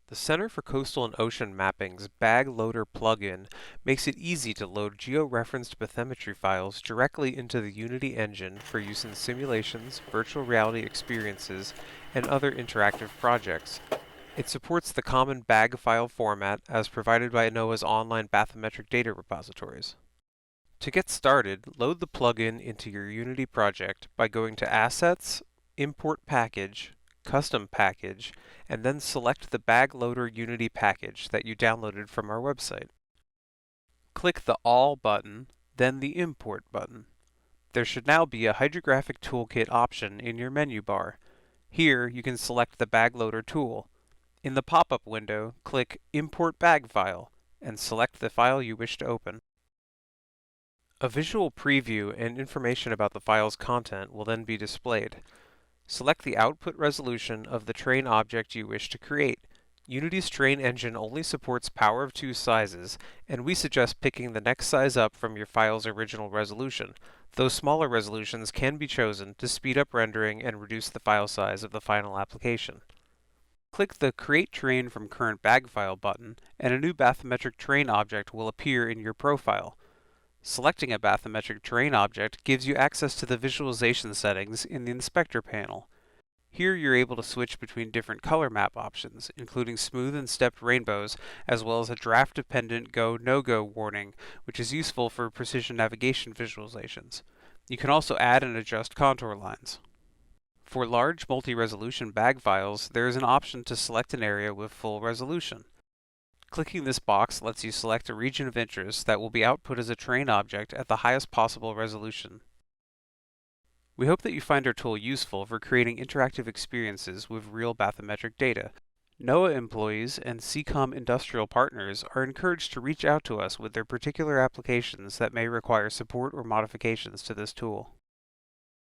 The Center for Coastal and Ocean Mapping's Bag Loader plugin makes it easy to load georeferenced bathymetry files directly into the Unity engine for use in simulations, virtual reality experiences, and other interactive projects. It supports the common bag file format as provided by NOAA's online bathymetric data repositories. To get started, load the plugin into your Unity project by going to Assets, Import Package, Custom Package, and then select the Bag Loader Unity package that you downloaded from our website. Click the All button, then the Import button. There should now be a Hydrographic Toolkit option in your menu bar. Here, you can select the Bag Loader tool. In the pop-up window, click Import Bag File, and select the file you wish to open. A visual preview and information about the file's content will then be displayed. Select the output resolution of the train object you wish to create. Unity's train engine only supports power of 2 sizes, and we suggest picking the next size up from your file's original resolution, though smaller resolutions can be chosen to speed up rendering and reduce the file size of the final application. Click the Create Train from Current Bag File button, and a new bathymetric train object will appear in your profile. Selecting a bathymetric terrain object gives you access to the visualization settings in the Inspector panel. Here you're able to switch between different color map options, including smooth and stepped rainbows, as well as a draft-dependent go, no-go warning, which is useful for precision navigation visualizations. You can also add and adjust contour lines. For large multi-resolution bag files, there is an option to select an area with full resolution. Clicking this box lets you select a region of interest that will be output as a terrain object at the highest possible resolution. We hope that you find our tool useful for creating interactive experiences with real bathymetric data. NOAA employees and CCOM industrial partners are encouraged to reach out to us with their particular applications that may require support or modifications to this tool.